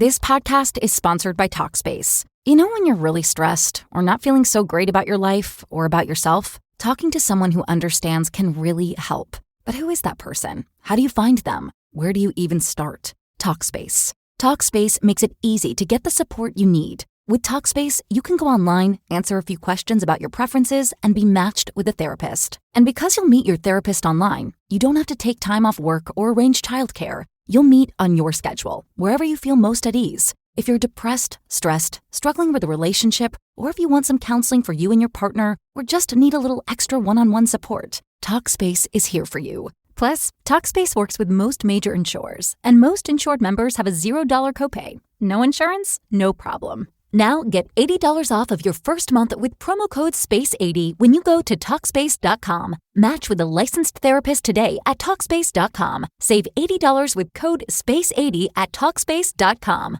This podcast is sponsored by Talkspace. You know when you're really stressed or not feeling so great about your life or about yourself? Talking to someone who understands can really help. But who is that person? How do you find them? Where do you even start? Talkspace. Talkspace makes it easy to get the support you need. With Talkspace, you can go online, answer a few questions about your preferences, and be matched with a therapist. And because you'll meet your therapist online, you don't have to take time off work or arrange childcare. You'll meet on your schedule, wherever you feel most at ease. If you're depressed, stressed, struggling with a relationship, or if you want some counseling for you and your partner, or just need a little extra one-on-one support, Talkspace is here for you. Plus, Talkspace works with most major insurers, and most insured members have a $0 copay. No insurance? No problem. Now get $80 off of your first month with promo code SPACE80 when you go to Talkspace.com. Match with a licensed therapist today at Talkspace.com. Save $80 with code SPACE80 at Talkspace.com.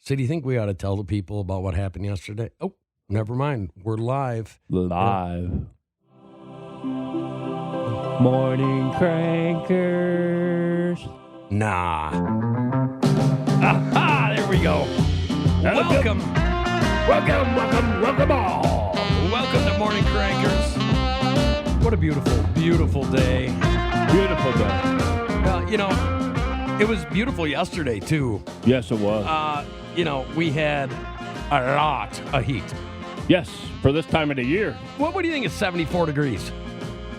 So do you think we ought to tell the people about what happened yesterday? Oh, never mind. We're live. Live. Morning Crankers. Nah. Aha, there we go. Welcome all. Welcome to Morning Crankers. What a beautiful, beautiful day. Beautiful day. Well, it was beautiful yesterday, too. Yes, it was. We had a lot of heat. Yes, for this time of the year. What do you think is 74 degrees?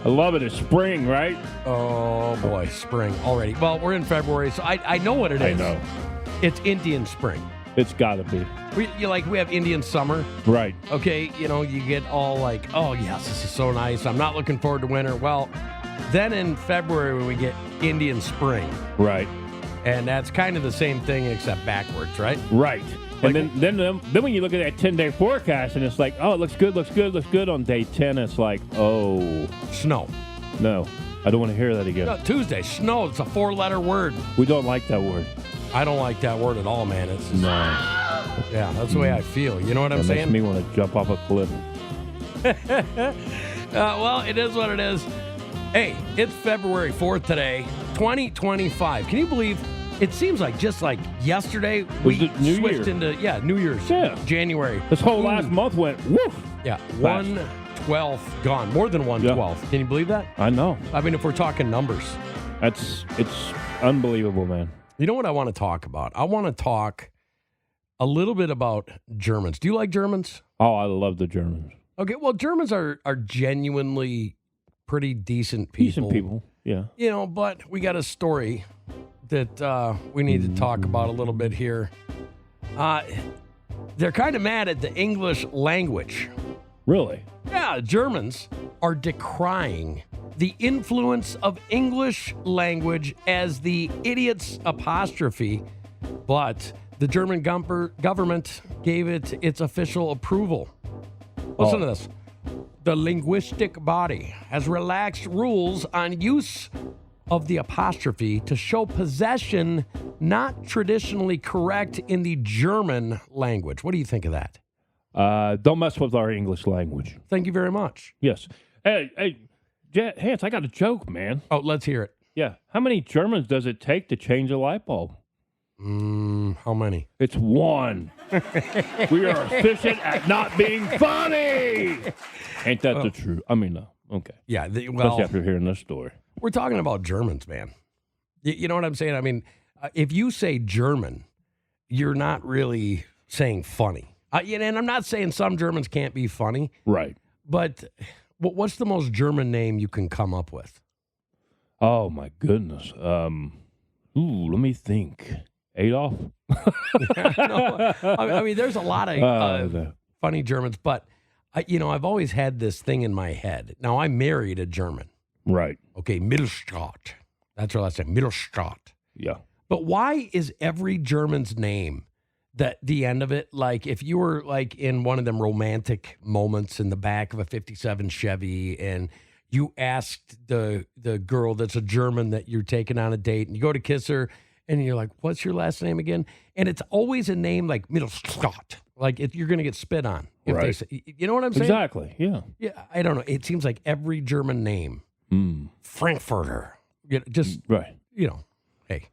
I love it. It's spring, right? Oh, boy, spring already. Well, we're in February, so I know what it is. I know. It's Indian spring. It's got to be. We have Indian summer. Right. Okay, you get all like, oh, yes, this is so nice. I'm not looking forward to winter. Well, then in February we get Indian spring. Right. And that's kind of the same thing except backwards, right? Right. And then when you look at that 10-day forecast and it's like, oh, it looks good. On day 10, it's like, oh. Snow. No, I don't want to hear that again. No, Tuesday, snow. It's a 4-letter word. We don't like that word. I don't like that word at all, man. It's just, no. Yeah, that's the way I feel. You know what I'm saying? It makes me want to jump off a cliff. Well, it is what it is. Hey, it's February 4th today, 2025. Can you believe it seems like just like yesterday we switched into New Year's. Yeah. January. This whole last month went woof. Yeah, 1/12 gone. More than 1/12. Yeah. Can you believe that? I know. I mean, if we're talking numbers. It's unbelievable, man. You know what I want to talk about? I want to talk a little bit about Germans. Do you like Germans? Oh, I love the Germans. Okay, well, Germans are genuinely pretty decent people. Decent people, yeah. But we got a story that we need to talk about a little bit here. They're kind of mad at the English language. Really? Yeah, Germans are decrying the influence of English language as the idiot's apostrophe, but the German government gave it its official approval. Listen to this. The linguistic body has relaxed rules on use of the apostrophe to show possession not traditionally correct in the German language. What do you think of that? Don't mess with our English language. Thank you very much. Yes. Hey, Hans, I got a joke, man. Oh, let's hear it. Yeah. How many Germans does it take to change a light bulb? How many? It's one. We are efficient at not being funny. Ain't that the truth? I mean, no. Okay. Yeah. Especially after hearing this story. We're talking about Germans, man. You know what I'm saying? I mean, if you say German, you're not really saying funny. And I'm not saying some Germans can't be funny. Right. But what's the most German name you can come up with? Oh, my goodness. Let me think. Adolf? No, I mean, there's a lot of funny Germans, but, I've always had this thing in my head. Now, I married a German. Right. Okay, Mittelstraat. That's what I said, Mittelstraat. Yeah. But why is every German's name the end of it, like if you were like in one of them romantic moments in the back of a 57 Chevy and you asked the girl that's a German that you're taking on a date and you go to kiss her and you're like, what's your last name again? And it's always a name like Mittelstraat. Like you're going to get spit on. If right. They say, you know what I'm saying? Exactly, yeah. Yeah, I don't know. It seems like every German name, Frankfurter, just, right. hey.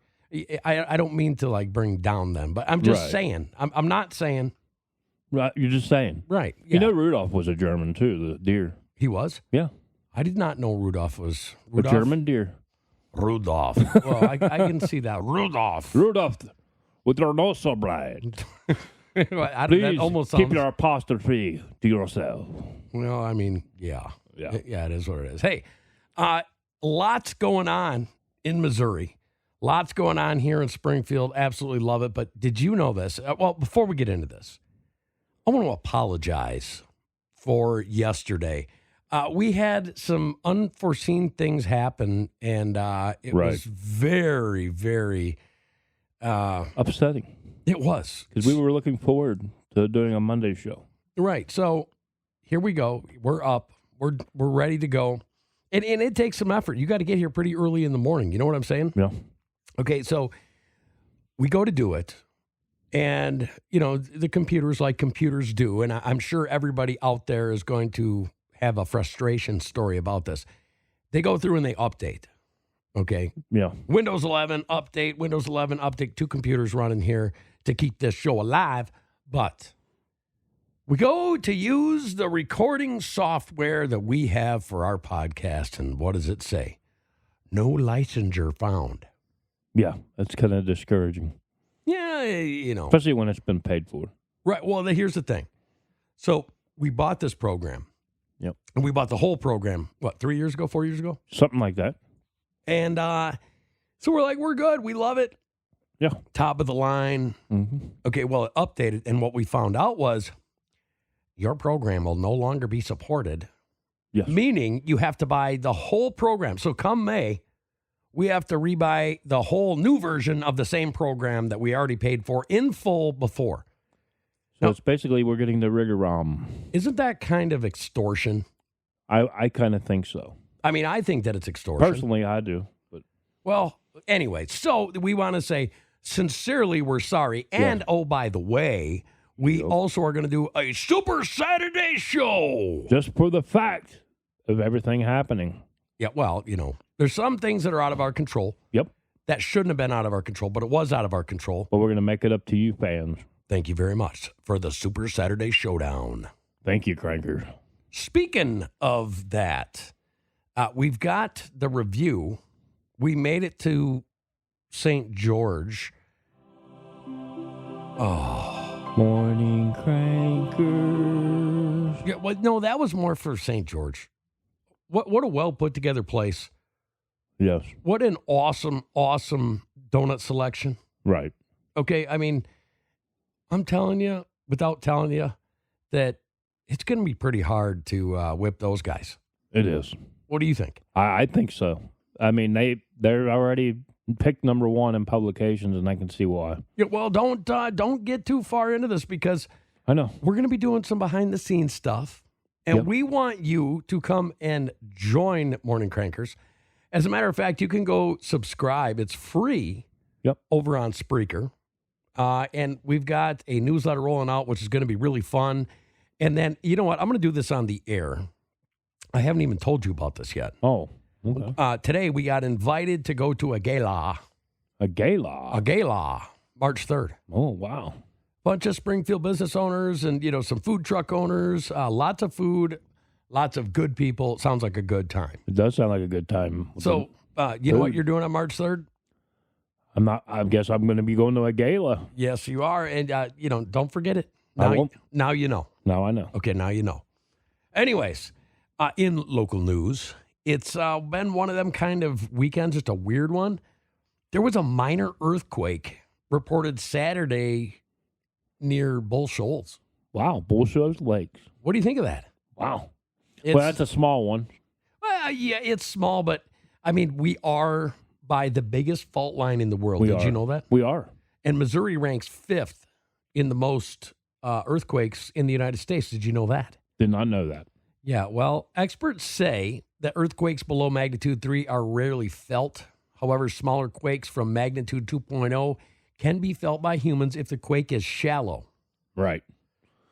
I don't mean to like bring down them, but I'm just Right. saying. I'm not saying. Right, you're just saying. Right. Yeah. You know Rudolph was a German, too, the deer. He was? Yeah. I did not know Rudolph was. A German deer. Rudolph. Well, I can see that. Rudolph. Rudolph, with your nose so bright. That Please almost keep sounds. your apostrophe to yourself. Well, I mean, yeah. Yeah. Yeah, it is what it is. Hey, lots going on in Missouri. Lots going on here in Springfield. Absolutely love it. But did you know this? Well, before we get into this, I want to apologize for yesterday. We had some unforeseen things happen, and it was very, very Upsetting. It was. Because we were looking forward to doing a Monday show. Right. So here we go. We're up. We're ready to go. And it takes some effort. You got to get here pretty early in the morning. You know what I'm saying? Yeah. Okay, so we go to do it. And, you know, the computers like computers do. And I'm sure everybody out there is going to have a frustration story about this. They go through and they update. Okay. Yeah. Windows 11 update, Windows 11 update, 2 computers running here to keep this show alive. But we go to use the recording software that we have for our podcast. And what does it say? No licensure found. Yeah. That's kind of discouraging. Yeah, you know. Especially when it's been paid for. Right. Well, here's the thing. So we bought this program. Yep. And we bought the whole program, 3 years ago, 4 years ago? Something like that. And so we're like, we're good. We love it. Yeah. Top of the line. Mm-hmm. Okay, well, it updated. And what we found out was your program will no longer be supported. Yes. Meaning you have to buy the whole program. So come May, we have to rebuy the whole new version of the same program that we already paid for in full before. So Now, it's basically we're getting the rigorom. isn't that kind of extortion? I kind of think so. I mean, I think that it's extortion. Personally, I do. But Well, anyway, so we want to say sincerely we're sorry. And, oh, by the way, we also are going to do a Super Saturday show. just for the fact of everything happening. Yeah, well, you know, there's some things that are out of our control. Yep. That shouldn't have been out of our control, but it was out of our control. But we're going to make it up to you fans. Thank you very much for the Super Saturday Showdown. Thank you, Cranker. Speaking of that, we've got the review. We made it to St. George. Oh. Morning Crankers. Yeah, well, no, that was more for St. George. What a well put together place. Yes. What an awesome, awesome donut selection. Right. Okay, I mean, I'm telling you, without telling you, that it's going to be pretty hard to whip those guys. It is. What do you think? I think so. I mean, they're already picked number one in publications, and I can see why. Yeah, well, don't get too far into this because I know. we're going to be doing some behind the scenes stuff, and Yep. we want you to come and join Morning Crankers. As a matter of fact, you can go subscribe. It's free. Yep. Over on Spreaker. And we've got a newsletter rolling out, which is going to be really fun. And then, you know what? I'm going to do this on the air. I haven't even told you about this yet. Oh, okay. Today, we got invited to go to a gala. A gala. A gala, March 3rd. Oh, wow. Bunch of Springfield business owners and, you know, some food truck owners. Lots of food, lots of good people. Sounds like a good time. It does sound like a good time. So, you know what you're doing on March 3rd? I guess I'm going to be going to a gala. Yes, you are. And, you know, don't forget it. I won't. Now you know. Now I know. Okay, now you know. Anyways, in local news, it's been one of them kind of weekends, just a weird one. There was a minor earthquake reported Saturday near Bull Shoals. Wow. Bullshit Lakes. What do you think of that? Wow. Well, that's a small one. Yeah, it's small, but I mean, we are by the biggest fault line in the world. Did you know that? We are. And Missouri ranks 5th in the most earthquakes in the United States. Did you know that? Did not know that. Yeah, well, experts say that earthquakes below magnitude 3 are rarely felt. However, smaller quakes from magnitude 2.0 can be felt by humans if the quake is shallow. Right.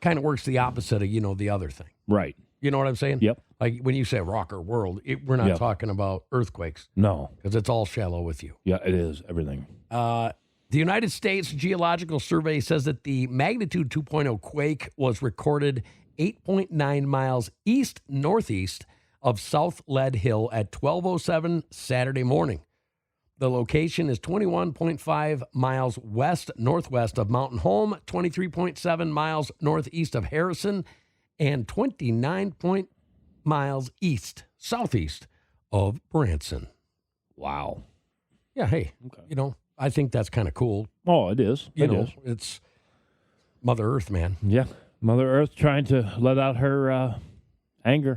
Kind of works the opposite of, you know, the other thing. Right. You know what I'm saying? Yep. Like when you say rocker world, we're not Yep. talking about earthquakes No. because it's all shallow with you. Yeah, it is. Everything. The United States Geological Survey says that the magnitude 2.0 quake was recorded 8.9 miles east-northeast of South Lead Hill at 12:07 Saturday morning. The location is 21.5 miles west-northwest of Mountain Home, 23.7 miles northeast of Harrison, and 29 miles southeast of Branson. Wow. Yeah, hey, I think that's kind of cool. Oh, it is. It's Mother Earth, man. Yeah. Mother Earth trying to let out her anger.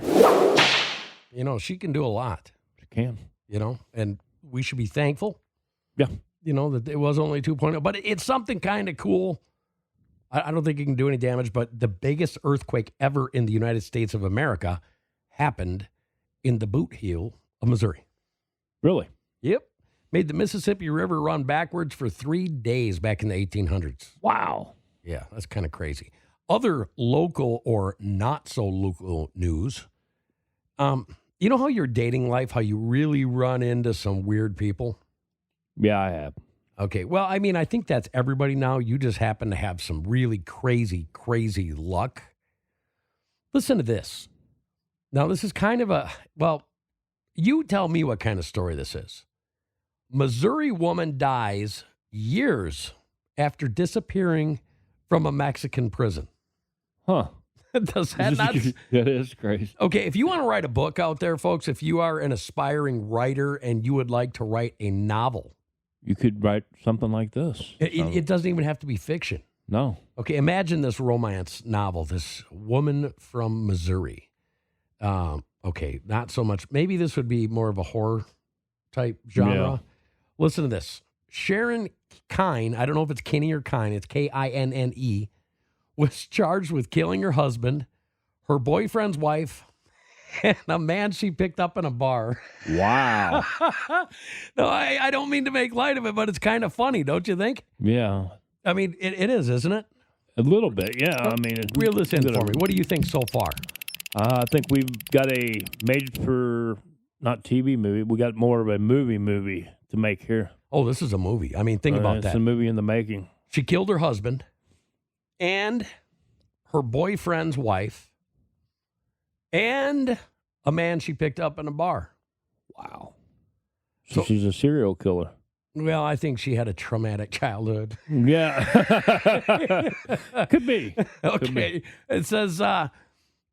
She can do a lot. She can. And we should be thankful. Yeah. That it was only 2.0. But it's something kind of cool. I don't think it can do any damage, but the biggest earthquake ever in the United States of America happened in the Boot Heel of Missouri. Really? Yep. Made the Mississippi River run backwards for 3 days back in the 1800s. Wow. Yeah, that's kind of crazy. Other local or not so local news. You know how your dating life, how you really run into some weird people? Yeah, I have. Okay. Well, I mean, I think that's everybody now. You just happen to have some really crazy, crazy luck. Listen to this. Now, this is kind of you tell me what kind of story this is. Missouri woman dies years after disappearing from a Mexican prison. Huh. Does that not? That is crazy. Okay, if you want to write a book out there, folks, if you are an aspiring writer and you would like to write a novel. You could write something like this. It doesn't even have to be fiction. No. Okay, imagine this romance novel, this woman from Missouri. Okay, not so much. Maybe this would be more of a horror type genre. Yeah. Listen to this. Sharon Kine, I don't know if it's Kinney or Kine, it's Kinne, was charged with killing her husband, her boyfriend's wife, and a man she picked up in a bar. Wow. No, I don't mean to make light of it, but it's kind of funny, don't you think? Yeah. I mean, it is, isn't it? A little bit, yeah. I mean, Reel this in for me. What do you think so far? I think we've got a made for, not TV movie, we got more of a movie to make here. Oh, this is a movie. I mean, think about that. It's a movie in the making. She killed her husband and her boyfriend's wife and a man she picked up in a bar. Wow. So she's a serial killer. Well, I think she had a traumatic childhood. Yeah. Could be. Okay. Could be. It says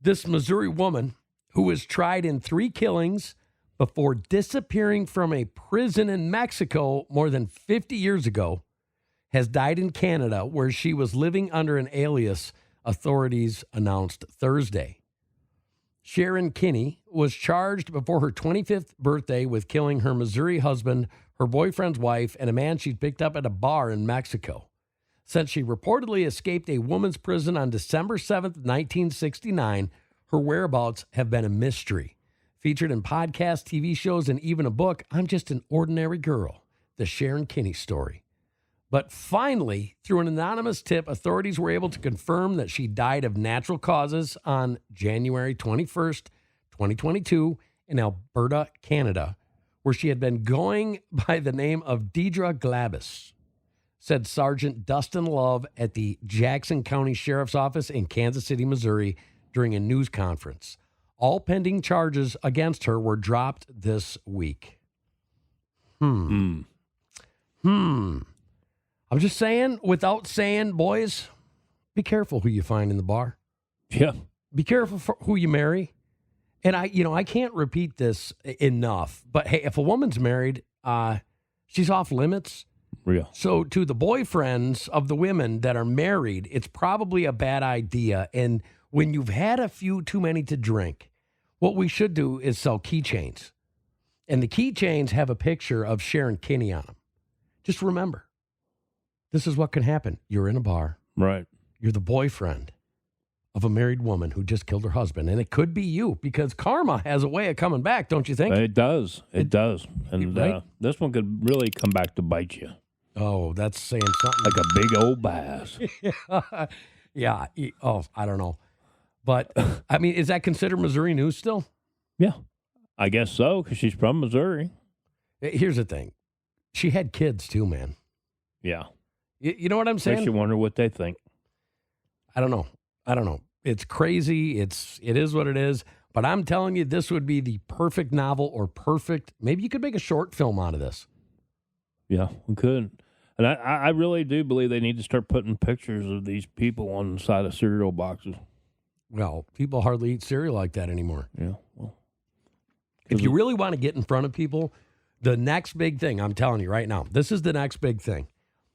this Missouri woman who was tried in 3 killings before disappearing from a prison in Mexico more than 50 years ago has died in Canada, where she was living under an alias, authorities announced Thursday. Sharon Kinney was charged before her 25th birthday with killing her Missouri husband, her boyfriend's wife, and a man she'd picked up at a bar in Mexico. Since she reportedly escaped a woman's prison on December 7th, 1969, her whereabouts have been a mystery. Featured in podcasts, TV shows, and even a book, I'm Just an Ordinary Girl, the Sharon Kinney story. But finally, through an anonymous tip, authorities were able to confirm that she died of natural causes on January 21st, 2022 in Alberta, Canada, where she had been going by the name of Deidre Glabus, said Sergeant Dustin Love at the Jackson County Sheriff's Office in Kansas City, Missouri, during a news conference. All pending charges against her were dropped this week. I'm just saying, without saying, boys, be careful who you find in the bar. Yeah. Be careful for who you marry. And I can't repeat this enough, but hey, if a woman's married, she's off limits. Real. So to the boyfriends of the women that are married, it's probably a bad idea. And when you've had a few too many to drink, what we should do is sell keychains. And the keychains have a picture of Sharon Kinney on them. Just remember, this is what can happen. You're in a bar. Right. You're the boyfriend of a married woman who just killed her husband. And it could be you, because karma has a way of coming back, don't you think? It does. It does. And right? This one could really come back to bite you. Oh, that's saying something. Like a big old bass. Yeah. Oh, I don't know. But, I mean, is that considered Missouri news still? Yeah. I guess so, because she's from Missouri. Here's the thing. She had kids too, man. Yeah. You know what I'm saying? Makes you wonder what they think. I don't know. It's crazy. It is what it is. But I'm telling you, this would be the perfect novel or perfect. Maybe you could make a short film out of this. Yeah, we could. And I really do believe they need to start putting pictures of these people on the side of cereal boxes. Well, people hardly eat cereal like that anymore. Yeah. Well, if you really want to get in front of people, the next big thing, I'm telling you right now, this is the next big thing.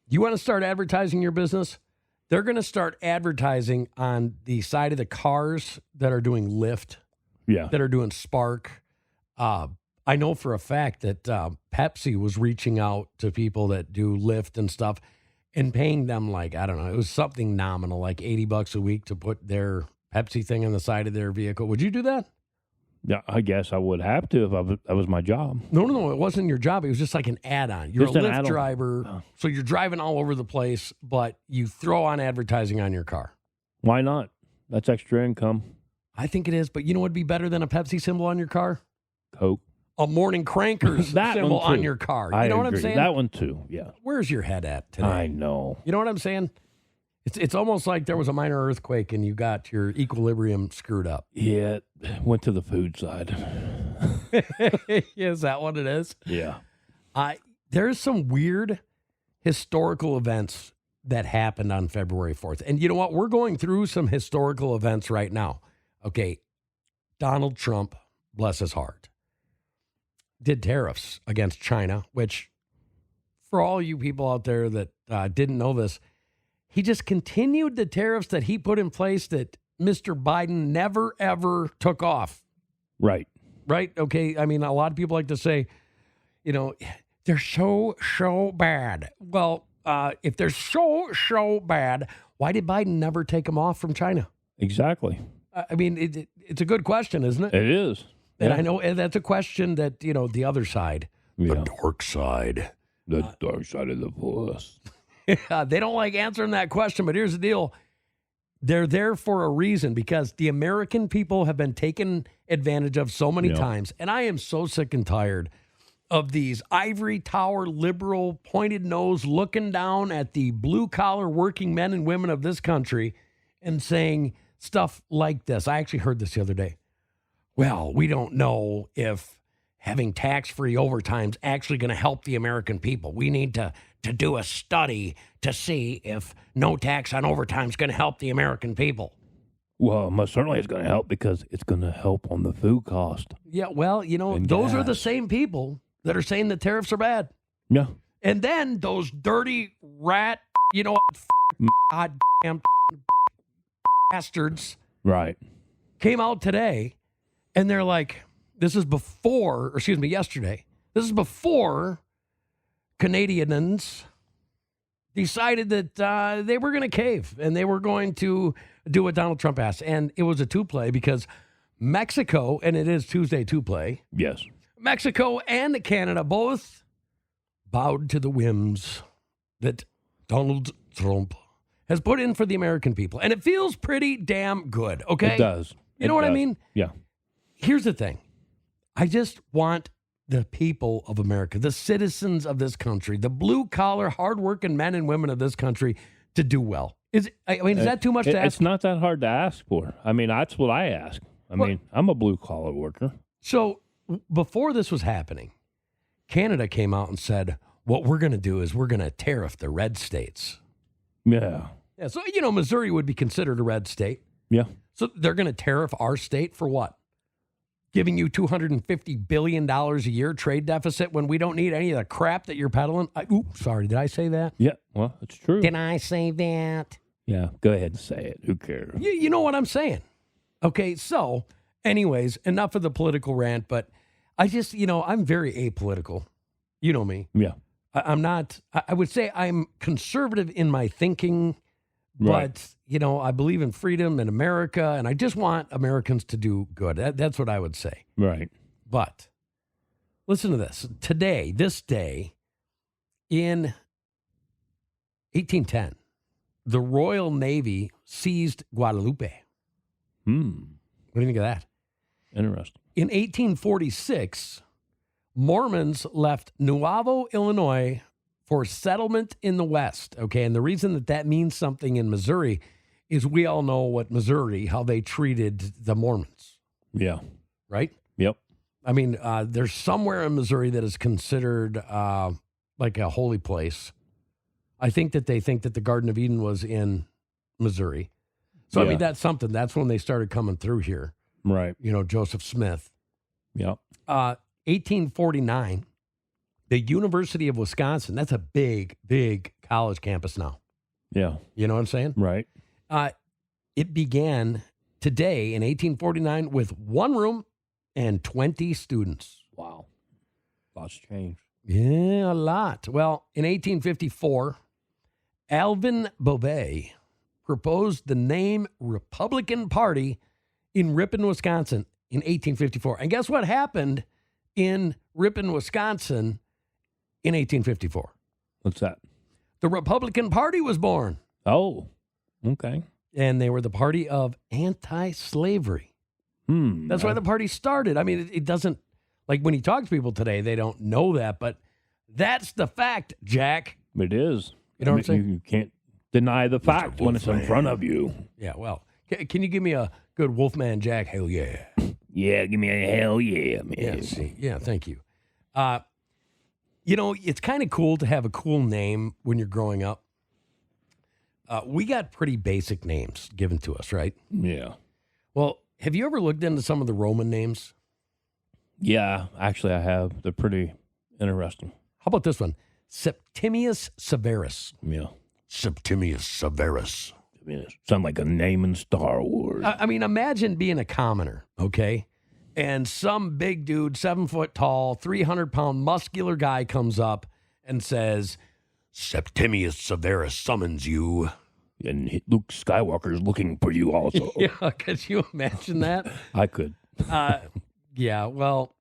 You want to start advertising your business? They're going to start advertising on the side of the cars that are doing Lyft, that are doing Spark. I know for a fact that Pepsi was reaching out to people that do Lyft and stuff and paying them like, I don't know, it was something nominal, like $80 a week to put their Pepsi thing on the side of their vehicle. Would you do that? Yeah, I guess I would have to if that was my job. No, it wasn't your job. It was just like an add-on. You're Just a an Lyft add-on. driver, so you're driving all over the place, but you throw on advertising on your car. Why not? That's extra income. I think it is, but you know what would be better than a Pepsi symbol on your car? Coke. A Morning Crankers That symbol one, too. on your car. You I know what I'm agree. saying? That one too, yeah. Where's your head at today? I know. You know what I'm saying? It's almost like there was a minor earthquake and you got your equilibrium screwed up. Yeah, it went to the food side. Is that what it is? Yeah. There's some weird historical events that happened on February 4th. And you know what? We're going through some historical events right now. Okay, Donald Trump, bless his heart, did tariffs against China, which for all you people out there that didn't know this, he just continued the tariffs that he put in place that Mr. Biden never, ever took off. Right. Right? Okay. I mean, a lot of people like to say, you know, they're so bad. Well, if they're so bad, why did Biden never take them off from China? Exactly. I mean, it's a good question, isn't it? It is. And Yeah. I know that's a question that, you know, the other side, Yeah. the dark side, The dark side of the force. they don't like answering that question. But here's the deal. They're there for a reason because the American people have been taken advantage of so many times. And I am so sick and tired of these ivory tower liberal pointed nose looking down at the blue collar working men and women of this country and saying stuff like this. I actually heard this the other day. Well, we don't know if having tax-free overtime is actually going to help the American people. We need to do a study to see if no tax on overtime is going to help the American people. Well, most certainly it's going to help because it's going to help on the food cost. Yeah, well, you know, And those are the gas. same people that are saying the tariffs are bad. Yeah. And then those dirty rat, you know, goddamn bastards Right. came out today and they're like, yesterday. This is before Canadians decided that they were going to cave and they were going to do what Donald Trump asked. And it was a two-play because Mexico, and it is Tuesday two-play, Yes. Mexico and Canada both bowed to the whims that Donald Trump has put in for the American people. And it feels pretty damn good, okay? It does. You know what I mean? Yeah. Here's the thing. I just want the people of America, the citizens of this country, the blue-collar, hardworking men and women of this country to do well. Is that too much to ask? It's not that hard to ask for. I mean, that's what I ask. I mean, I'm a blue-collar worker. So before this was happening, Canada came out and said, what we're going to do is we're going to tariff the red states. Yeah. Yeah, so, you know, Missouri would be considered a red state. Yeah. So they're going to tariff our state for what? Giving you $250 billion a year trade deficit when we don't need any of the crap that you're peddling? Sorry, did I say that? Yeah. Well, it's true. Did I say that? Yeah. Go ahead and say it. Who cares? You know what I'm saying. Okay, so anyways, enough of the political rant, but I just, you know, I'm very apolitical. You know me. Yeah. I'm not, I would say I'm conservative in my thinking, Right. but, you know, I believe in freedom and America, and I just want Americans to do good. That's what I would say. Right. But listen to this. Today, this day, in 1810, the Royal Navy seized Guadalupe. What do you think of that? Interesting. In 1846, Mormons left Nuevo, Illinois for settlement in the West. Okay, and the reason that means something in Missouri is we all know Missouri, how they treated the Mormons. Yeah. Right? Yep. I mean, there's somewhere in Missouri that is considered like a holy place. I think that they think that the Garden of Eden was in Missouri. So, I mean, that's something. That's when they started coming through here. Right. Joseph Smith. Yep. 1849, the University of Wisconsin. That's a big, big college campus now. Yeah. You know what I'm saying? Right. It began today in 1849 with one room and 20 students. Wow. Lots changed. Yeah, a lot. Well, in 1854, Alvin Beauvais proposed the name Republican Party in Ripon, Wisconsin in 1854. And guess what happened in Ripon, Wisconsin in 1854? What's that? The Republican Party was born. Oh, okay. And they were the party of anti-slavery. That's why the party started. I mean, it doesn't, like when you talk to people today, they don't know that, but that's the fact, Jack. It is. You know what I'm saying? You can't deny the fact when it's in front of you. Yeah, well, can you give me a good Wolfman Jack? Hell yeah. Yeah, give me a hell yeah, man. Yeah, see, yeah, thank you. It's kind of cool to have a cool name when you're growing up. We got pretty basic names given to us, right? Yeah. Well, have you ever looked into some of the Roman names? Yeah, actually I have. They're pretty interesting. How about this one? Septimius Severus. Yeah. Septimius Severus. Sound like a name in Star Wars. I mean, imagine being a commoner, okay? And some big dude, 7 foot tall, 300-pound muscular guy comes up and says, Septimius Severus summons you. And Luke Skywalker's looking for you also. Yeah, could you imagine that? I could. Yeah, well,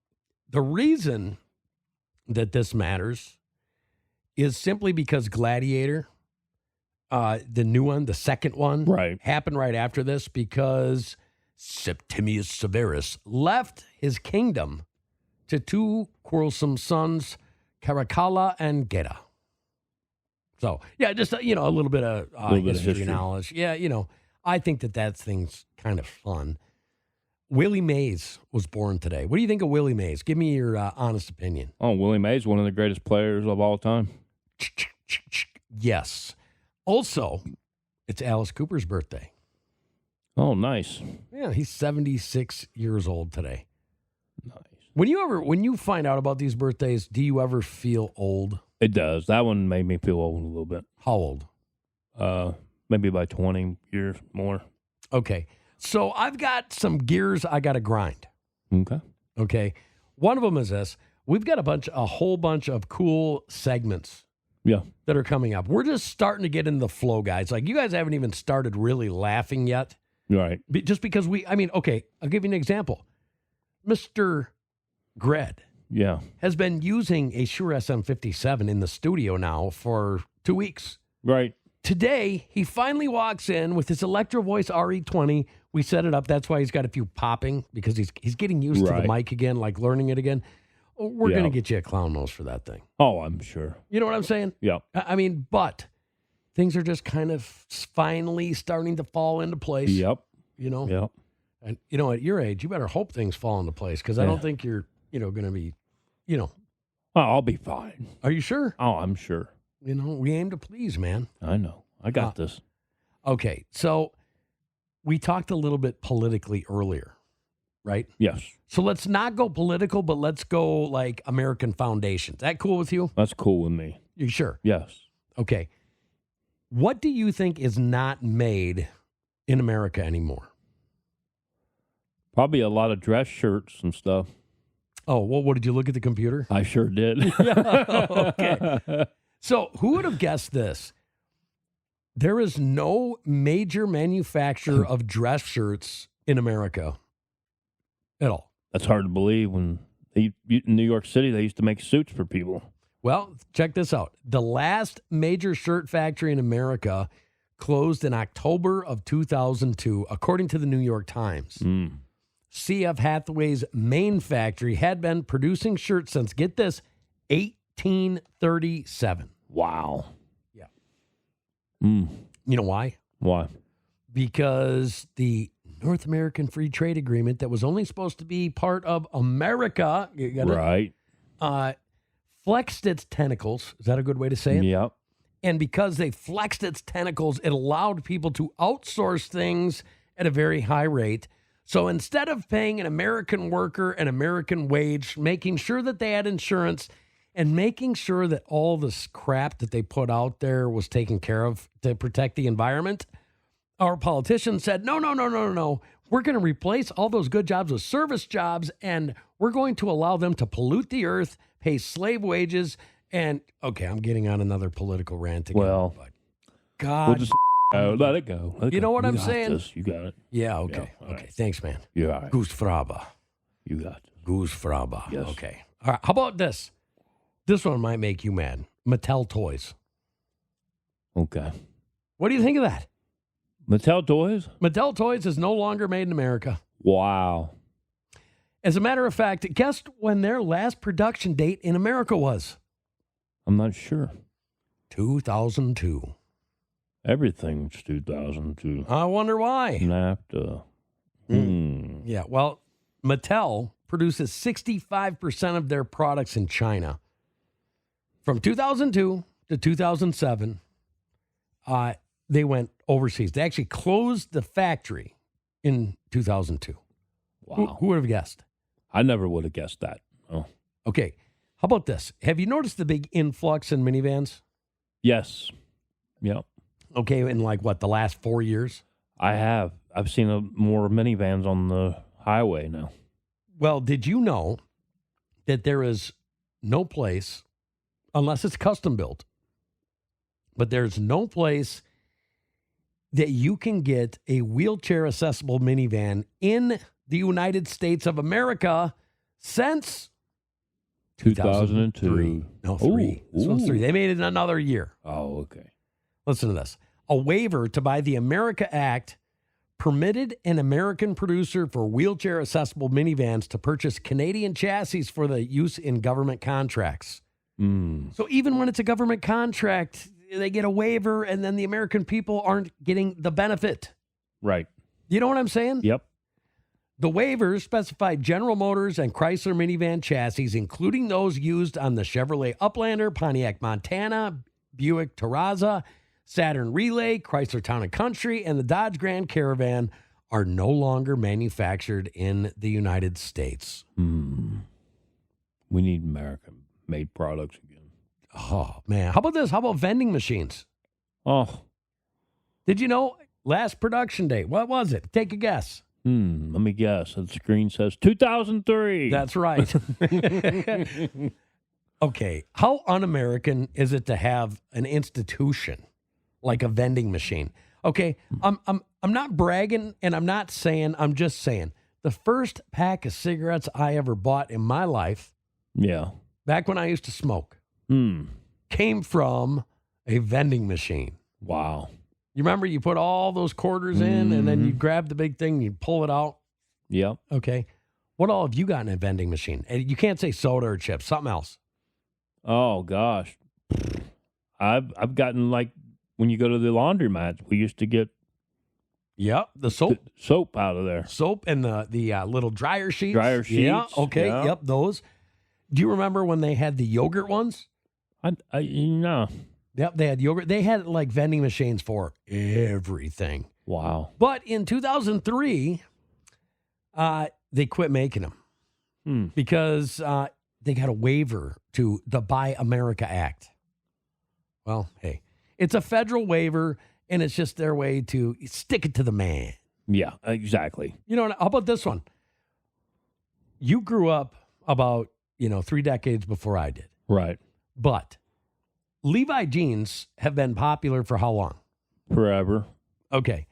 the reason that this matters is simply because Gladiator, the new one, the second one, happened right after this because Septimius Severus left his kingdom to two quarrelsome sons, Caracalla and Geta. So, yeah, just, a little bit of history knowledge. Yeah, I think that thing's kind of fun. Willie Mays was born today. What do you think of Willie Mays? Give me your honest opinion. Oh, Willie Mays, one of the greatest players of all time. Yes. Also, it's Alice Cooper's birthday. Oh, nice. Yeah, he's 76 years old today. Nice. When you find out about these birthdays, do you ever feel old? It does. That one made me feel old a little bit. How old? Maybe by 20 years more. Okay. So I've got some gears I got to grind. Okay. One of them is this. We've got a whole bunch of cool segments. Yeah. That are coming up. We're just starting to get into the flow, guys. Like, you guys haven't even started really laughing yet. Right. Just because okay, I'll give you an example. Mr. Gred. Yeah. Has been using a Shure SM57 in the studio now for 2 weeks. Right. Today, he finally walks in with his Electro Voice RE20. We set it up. That's why he's got a few popping, because he's getting used to the mic again, like learning it again. We're going to get you a clown nose for that thing. Oh, I'm sure. You know what I'm saying? Yeah. I mean, but things are just kind of finally starting to fall into place. Yep. Yep. And, at your age, you better hope things fall into place, because I don't think you're, going to be, Oh, I'll be fine. Are you sure? Oh, I'm sure. We aim to please, man. I know. I got this. Okay. So we talked a little bit politically earlier, right? Yes. So let's not go political, but let's go like American foundations. That cool with you? That's cool with me. You sure? Yes. Okay. What do you think is not made in America anymore? Probably a lot of dress shirts and stuff. Oh, well, what, did you look at the computer? I sure did. Okay. So who would have guessed this? There is no major manufacturer of dress shirts in America at all. That's hard to believe. When in New York City, they used to make suits for people. Well, check this out. The last major shirt factory in America closed in October of 2002, according to the New York Times. CF Hathaway's main factory had been producing shirts since, get this, 1837. Wow. Yeah. Mm. You know why? Why? Because the North American Free Trade Agreement that was only supposed to be part of America, you got Right. flexed its tentacles. Is that a good way to say it? Yep. And because they flexed its tentacles, it allowed people to outsource things at a very high rate. So instead of paying an American worker an American wage, making sure that they had insurance, and making sure that all this crap that they put out there was taken care of to protect the environment, our politicians said, no. We're going to replace all those good jobs with service jobs, and we're going to allow them to pollute the earth, pay slave wages, and, okay, I'm getting on another political rant again. Well, but God. we'll just let it go. Let it You go. know what You I'm got saying? This. You got it. Yeah, okay. Yeah, all okay, right. thanks, man. You're all right. Goose Fraba. You got it. Goose Fraba. Yes. Okay. All right, how about this? This one might make you mad. Mattel Toys. Okay. What do you think of that? Mattel Toys? Mattel Toys is no longer made in America. Wow. As a matter of fact, guess when their last production date in America was? I'm not sure. 2002. Everything's 2002. I wonder why. NAFTA. Yeah, well, Mattel produces 65% of their products in China. From 2002 to 2007, they went overseas. They actually closed the factory in 2002. Wow. Who would have guessed? I never would have guessed that. Oh. Okay, how about this? Have you noticed the big influx in minivans? Yes. Yep. Okay, in like what, the last 4 years? I have. I've seen more minivans on the highway now. Well, did you know that there is no place, unless it's custom built, but there's no place that you can get a wheelchair accessible minivan in the United States of America since 2002. No, three. This one's three. They made it another year. Oh, okay. Listen to this. A waiver to buy the America Act permitted an American producer for wheelchair accessible minivans to purchase Canadian chassis for the use in government contracts. So even when it's a government contract, they get a waiver and then the American people aren't getting the benefit. Right. You know what I'm saying? Yep. The waivers specified General Motors and Chrysler minivan chassis, including those used on the Chevrolet Uplander, Pontiac Montana, Buick Terraza, Saturn Relay, Chrysler Town and Country, and the Dodge Grand Caravan are no longer manufactured in the United States. We need American-made products again. Oh, man. How about this? How about vending machines? Oh. Did you know last production date? What was it? Take a guess. Let me guess. The screen says 2003. That's right. Okay. How un-American is it to have an institution like a vending machine? Okay. I'm not bragging and I'm not saying, I'm just saying the first pack of cigarettes I ever bought in my life, Yeah. back when I used to smoke, came from a vending machine. Wow. You remember you put all those quarters in and then you grab the big thing and you pull it out? Yep. Okay. What all have you got in a vending machine? And you can't say soda or chips, something else. Oh gosh. I've gotten, like, when you go to the laundromat, we used to get Yep, the soap. soap out of there. Soap and the little dryer sheets. Dryer Yeah, sheets, okay, yeah. yep, those. Do you remember when they had the yogurt ones? No. Yep, they had yogurt. They had like vending machines for everything. Wow. But in 2003, they quit making them because they got a waiver to the Buy America Act. Well, hey, it's a federal waiver, and it's just their way to stick it to the man. Yeah, exactly. You know, how about this one? You grew up about, 3 decades before I did. Right. But Levi jeans have been popular for how long? Forever. Okay.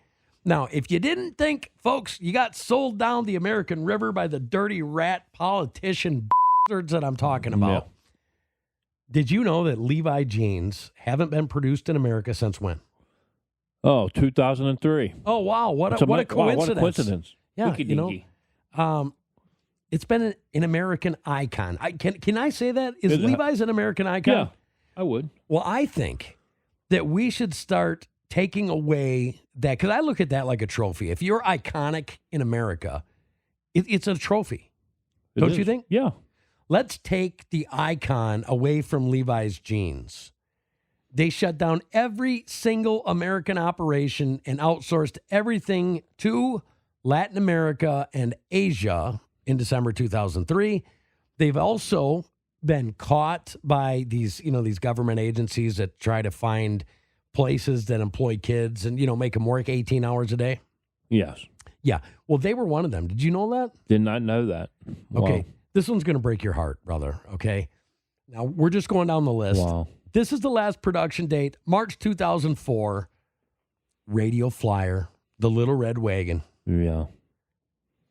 Now, if you didn't think, folks, you got sold down the American River by the dirty rat politician bastards that I'm talking about, Yeah. Did you know that Levi jeans haven't been produced in America since when? Oh, 2003. Oh, wow. What a coincidence. Wow, what a coincidence. Yeah, Dinky. It's been an American icon. Can I say that? Is Levi's an American icon? Yeah. I would. Well, I think that we should start taking away that, because I look at that like a trophy. If you're iconic in America, it's a trophy. Don't you think? Yeah. Let's take the icon away from Levi's jeans. They shut down every single American operation and outsourced everything to Latin America and Asia in December 2003. They've also been caught by these government agencies that try to find places that employ kids and, make them work 18 hours a day. Yes. Yeah. Well, they were one of them. Did you know that? Did not know that. Okay. Wow. This one's going to break your heart, brother. Okay. Now, we're just going down the list. Wow. This is the last production date, March 2004. Radio Flyer, the little red wagon. Yeah.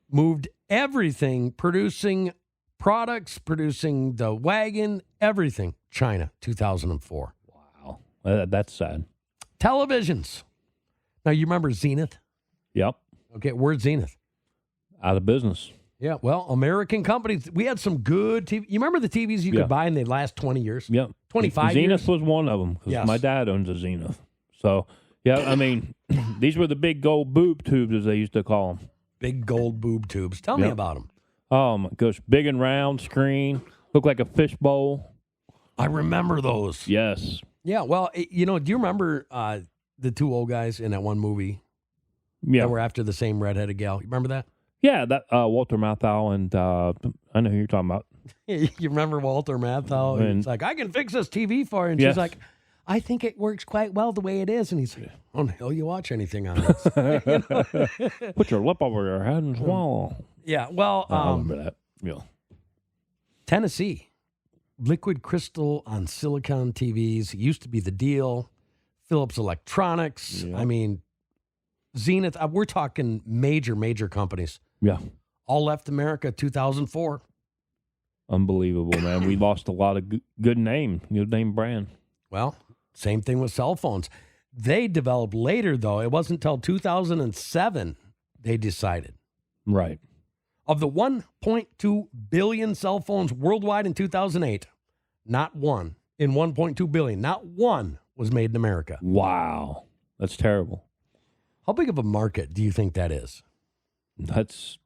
Moved everything, producing products, producing the wagon, everything. China, 2004. Wow. That's sad. Televisions. Now, you remember Zenith? Yep. Okay, where's Zenith? Out of business. Yeah, well, American companies. We had some good TV. You remember the TVs you could buy and they last 20 years? Yep. 25 Zenith years? was one of them because Yes. my dad owns a Zenith. So, yeah, I mean, these were the big gold boob tubes, as they used to call them. Big gold boob tubes. Tell me about them. Oh, my gosh. Big and round screen. Looked like a fish bowl. I remember those. Yes. Yeah, well, do you remember the two old guys in that one movie Yeah. that were after the same redheaded gal? You remember that? Yeah, that Walter Matthau and I know who you're talking about. You remember Walter Matthau? And- He's like, I can fix this TV for you. And Yes. she's like, I think it works quite well the way it is. And he's like, oh, the hell you watch anything on this? Put your lip over your head and swallow. Yeah, well, I remember that. Yeah. Tennessee, liquid crystal on silicon TVs used to be the deal. Philips Electronics. Yeah. I mean, Zenith. We're talking major companies. Yeah. All left America 2004. Unbelievable, man. We lost a lot of good name brand. Well, same thing with cell phones. They developed later, though. It wasn't until 2007 they decided. Right. Of the 1.2 billion cell phones worldwide in 2008, not one in 1.2 billion, not one was made in America. Wow. That's terrible. How big of a market do you think that is? That's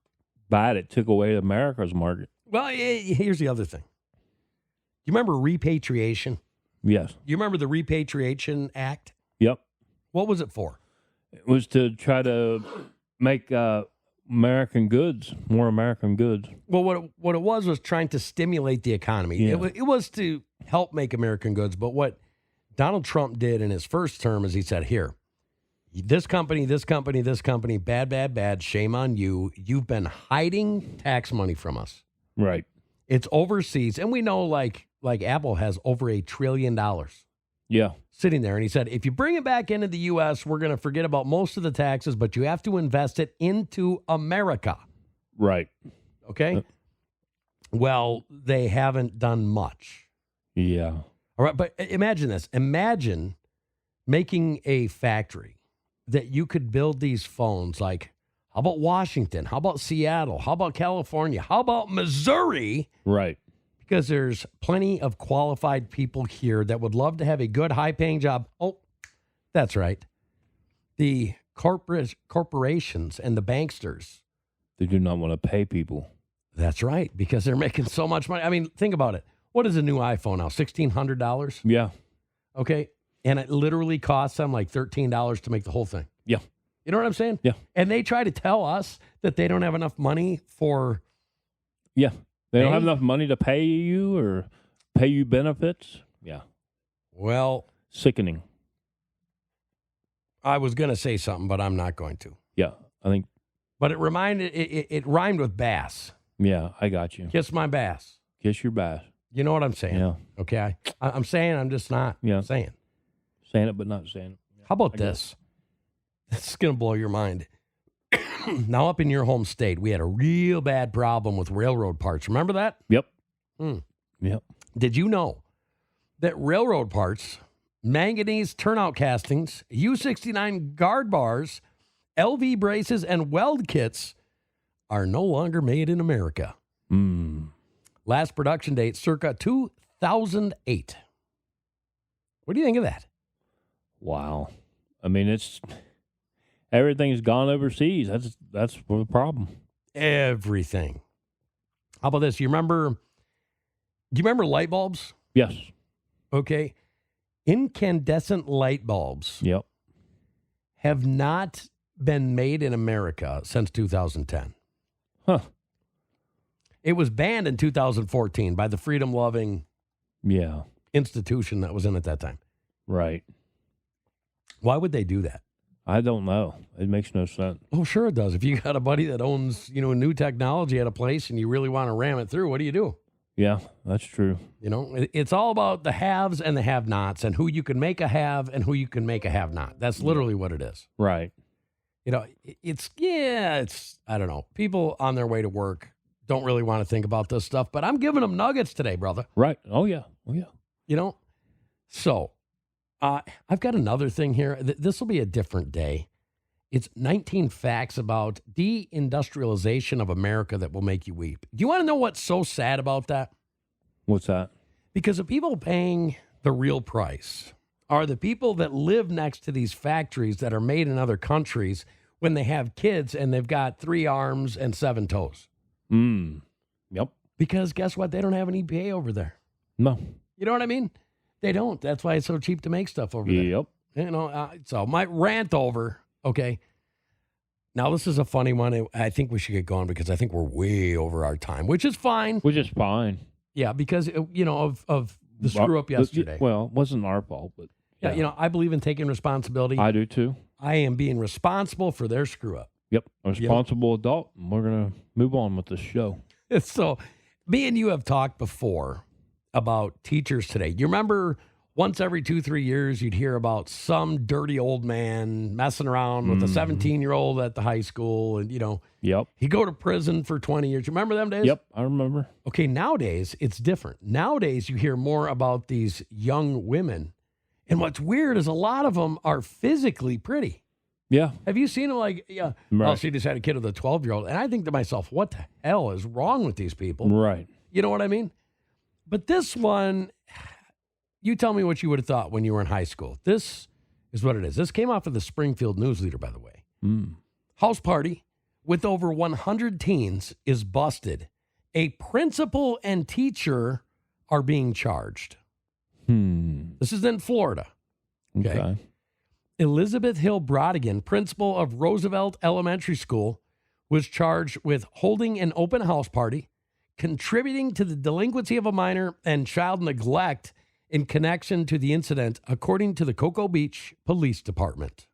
bad. It took away America's market. Well, here's the other thing. You remember repatriation? Yes. You remember the Repatriation Act? Yep. What was it for? It was to try to make American goods, more American goods. Well, what it was trying to stimulate the economy. Yeah. It was to help make American goods. But what Donald Trump did in his first term is he said, here, this company, bad, shame on you. You've been hiding tax money from us. Right. It's overseas. And we know like Apple has over $1 trillion Yeah. sitting there. And he said, if you bring it back into the U.S., we're going to forget about most of the taxes, but you have to invest it into America. Right. Okay? Well, they haven't done much. Yeah. All right, but imagine this. Imagine making a factory that you could build these phones like, how about Washington? How about Seattle? How about California? How about Missouri? Right. Because there's plenty of qualified people here that would love to have a good, high-paying job. Oh, that's right. The corporations and the banksters. They do not want to pay people. That's right, because they're making so much money. I mean, think about it. What is a new iPhone now? $1,600? Yeah. Okay. And it literally costs them like $13 to make the whole thing. Yeah. You know what I'm saying? Yeah. And they try to tell us that they don't have enough money for. Yeah. They don't have Pay? enough money to pay you or pay you benefits. Yeah. Well, Sickening. I was going to say something, but I'm not going to. Yeah. I think, But it rhymed with bass. yeah, I got you. Kiss my bass. Kiss your bass. You know what I'm saying? Yeah. Okay. I'm saying, I'm just not Yeah. saying. Saying it, but not saying it. How about I this? This is going to blow your mind. Now, up in your home state, we had a real bad problem with railroad parts. Remember that? Yep. Yep. Did you know that railroad parts, manganese turnout castings, U69 guard bars, LV braces, and weld kits are no longer made in America? Last production date, circa 2008. What do you think of that? Wow. I mean, everything's gone overseas. That's the problem. Everything. How about this? Do you remember light bulbs? Yes. Okay. Incandescent light bulbs Yep. have not been made in America since 2010. Huh. It was banned in 2014 by the freedom-loving Yeah. institution that was in at that time. Right. Why would they do that? I don't know. It makes no sense. Oh, sure it does. If you got a buddy that owns, new technology at a place and you really want to ram it through, what do? Yeah, that's true. It's all about the haves and the have-nots and who you can make a have and who you can make a have-not. That's literally what it is. Right. It's I don't know. People on their way to work don't really want to think about this stuff, but I'm giving them nuggets today, brother. Right. Oh, yeah. Oh, yeah. So I've got another thing here. This will be a different day. It's 19 facts about deindustrialization of America that will make you weep. Do you want to know what's so sad about that? What's that? Because the people paying the real price are the people that live next to these factories that are made in other countries when they have kids and they've got 3 arms and 7 toes. Yep. Because guess what? They don't have an EPA over there. No. You know what I mean? They don't. That's why it's so cheap to make stuff over there. Yep. So my rant over. Okay. Now, this is a funny one. I think we should get going because I think we're way over our time, which is fine. Which is fine. Yeah, because, of the screw up yesterday. Well, it wasn't our fault, but. Yeah, I believe in taking responsibility. I do too. I am being responsible for their screw up. Yep. A responsible adult, and we're going to move on with this show. So, me and you have talked before about teachers today. You remember once every 2-3 years, you'd hear about some dirty old man messing around with a 17-year-old at the high school. And, Yep. he'd go to prison for 20 years. You remember them days? Yep, I remember. Okay, nowadays, it's different. Nowadays, you hear more about these young women. And what's weird is a lot of them are physically pretty. Yeah. Have you seen them like, Right. Oh, she just had a kid with a 12-year-old. And I think to myself, what the hell is wrong with these people? Right. You know what I mean? But this one, you tell me what you would have thought when you were in high school. This is what it is. This came off of the Springfield News Leader, by the way. House party with over 100 teens is busted. A principal and teacher are being charged. This is in Florida. Okay. Elizabeth Hill Brodigan, principal of Roosevelt Elementary School, was charged with holding an open house party, contributing to the delinquency of a minor, and child neglect in connection to the incident, according to the Cocoa Beach Police Department.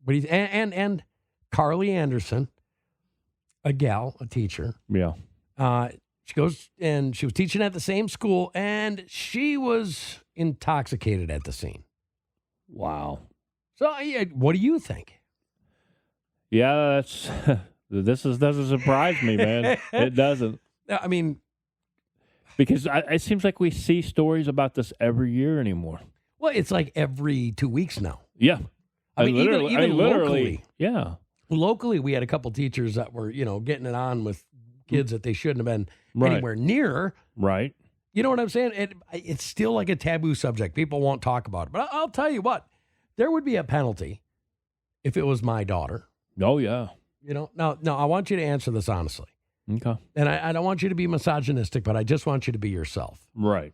What do you and Carly Anderson, a teacher. Yeah. She goes and she was teaching at the same school, and she was intoxicated at the scene. Wow. So, what do you think? Yeah, this doesn't surprise me, man. It doesn't. I mean, because it seems like we see stories about this every year anymore. Well, it's like every 2 weeks now. Yeah. I mean, even locally. Yeah. Locally, we had a couple teachers that were, getting it on with kids that they shouldn't have been anywhere near. Right. You know what I'm saying? It's still like a taboo subject. People won't talk about it. But I'll tell you what, there would be a penalty if it was my daughter. Oh, yeah. Now, I want you to answer this honestly. Okay. And I don't want you to be misogynistic, but I just want you to be yourself. Right.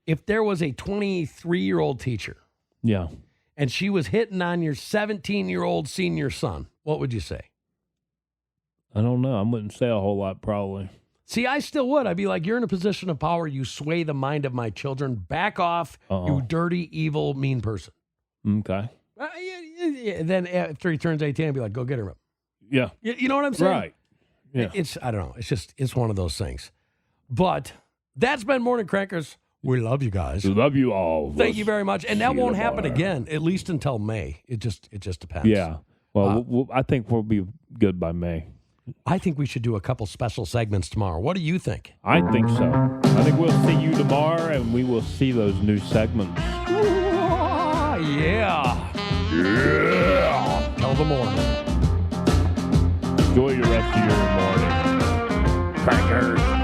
If there was a 23-year-old teacher. Yeah. And she was hitting on your 17-year-old senior son, what would you say? I don't know. I wouldn't say a whole lot, probably. See, I still would. I'd be like, you're in a position of power. You sway the mind of my children. Back off, you dirty, evil, mean person. Okay. Then after he turns 18, I'd be like, go get her. Yeah. You know what I'm saying? Right. Yeah. I don't know. It's one of those things. But that's been Morning Crankers. We love you guys. We love you all. Thank you very much. And that won't happen again, at least until May. It just depends. Yeah. Well, I think we'll be good by May. I think we should do a couple special segments tomorrow. What do you think? I think so. I think we'll see you tomorrow, and we will see those new segments. Yeah. Till the morning. Enjoy your rest of your morning. Crackers.